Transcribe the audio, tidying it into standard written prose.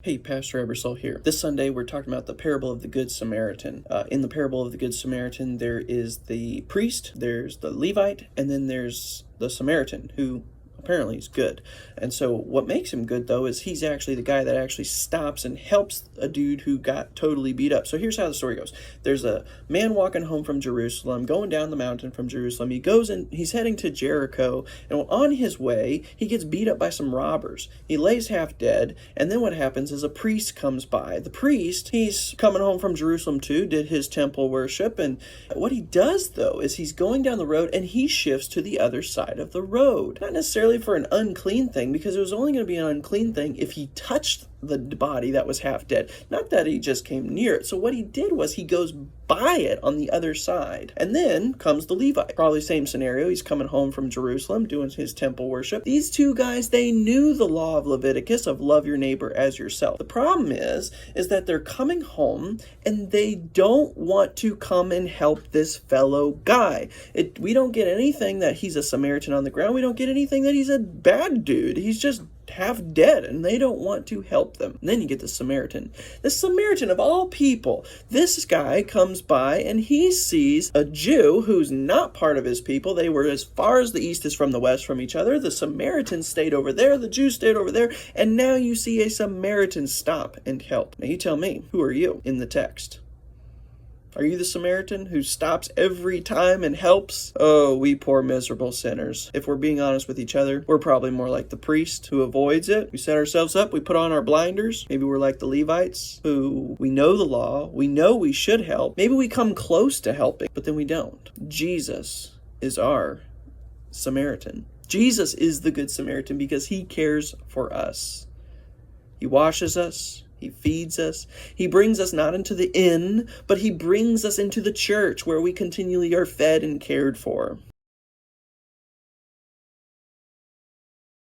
Hey, Pastor Ebersole here. This Sunday, we're talking about the parable of the Good Samaritan. In the parable of the Good Samaritan, there is the priest, there's the Levite, and then there's the Samaritan, who apparently is good. And so what makes him good, though, is he's actually the guy that actually stops and helps a dude who got totally beat up. So here's how the story goes. There's a man walking home from Jerusalem, going down the mountain from Jerusalem. He goes and he's heading to Jericho, and on his way, he gets beat up by some robbers. He lays half dead, and then what happens is a priest comes by. The priest, he's coming home from Jerusalem too, did his temple worship, and what he does, though, is he's going down the road, and he shifts to the other side of the road. Not necessarily for an unclean thing, because it was only going to be an unclean thing if he touched the body that was half dead, not that he just came near it. So what he did was he goes by it on the other side. And then comes the Levite. Probably same scenario. He's coming home from Jerusalem doing his temple worship. These two guys, they knew the law of Leviticus of love your neighbor as yourself. The problem is that they're coming home and they don't want to come and help this fellow guy. We don't get anything that he's a Samaritan on the ground. We don't get anything that he's a bad dude. He's just half dead, and they don't want to help them. And then you get the Samaritan. The Samaritan of all people. This guy comes by and he sees a Jew who's not part of his people. They were as far as the east is from the west from each other. The Samaritan stayed over there. The Jew stayed over there. And now you see a Samaritan stop and help. Now you tell me, who are you in the text? Are you the Samaritan who stops every time and helps? Oh, we poor miserable sinners. If we're being honest with each other, we're probably more like the priest who avoids it. We set ourselves up, we put on our blinders. Maybe we're like the Levites who we know the law, we know we should help. Maybe we come close to helping, but then we don't. Jesus is our Samaritan. Jesus is the Good Samaritan because he cares for us. He washes us. He feeds us. He brings us not into the inn, but he brings us into the church where we continually are fed and cared for.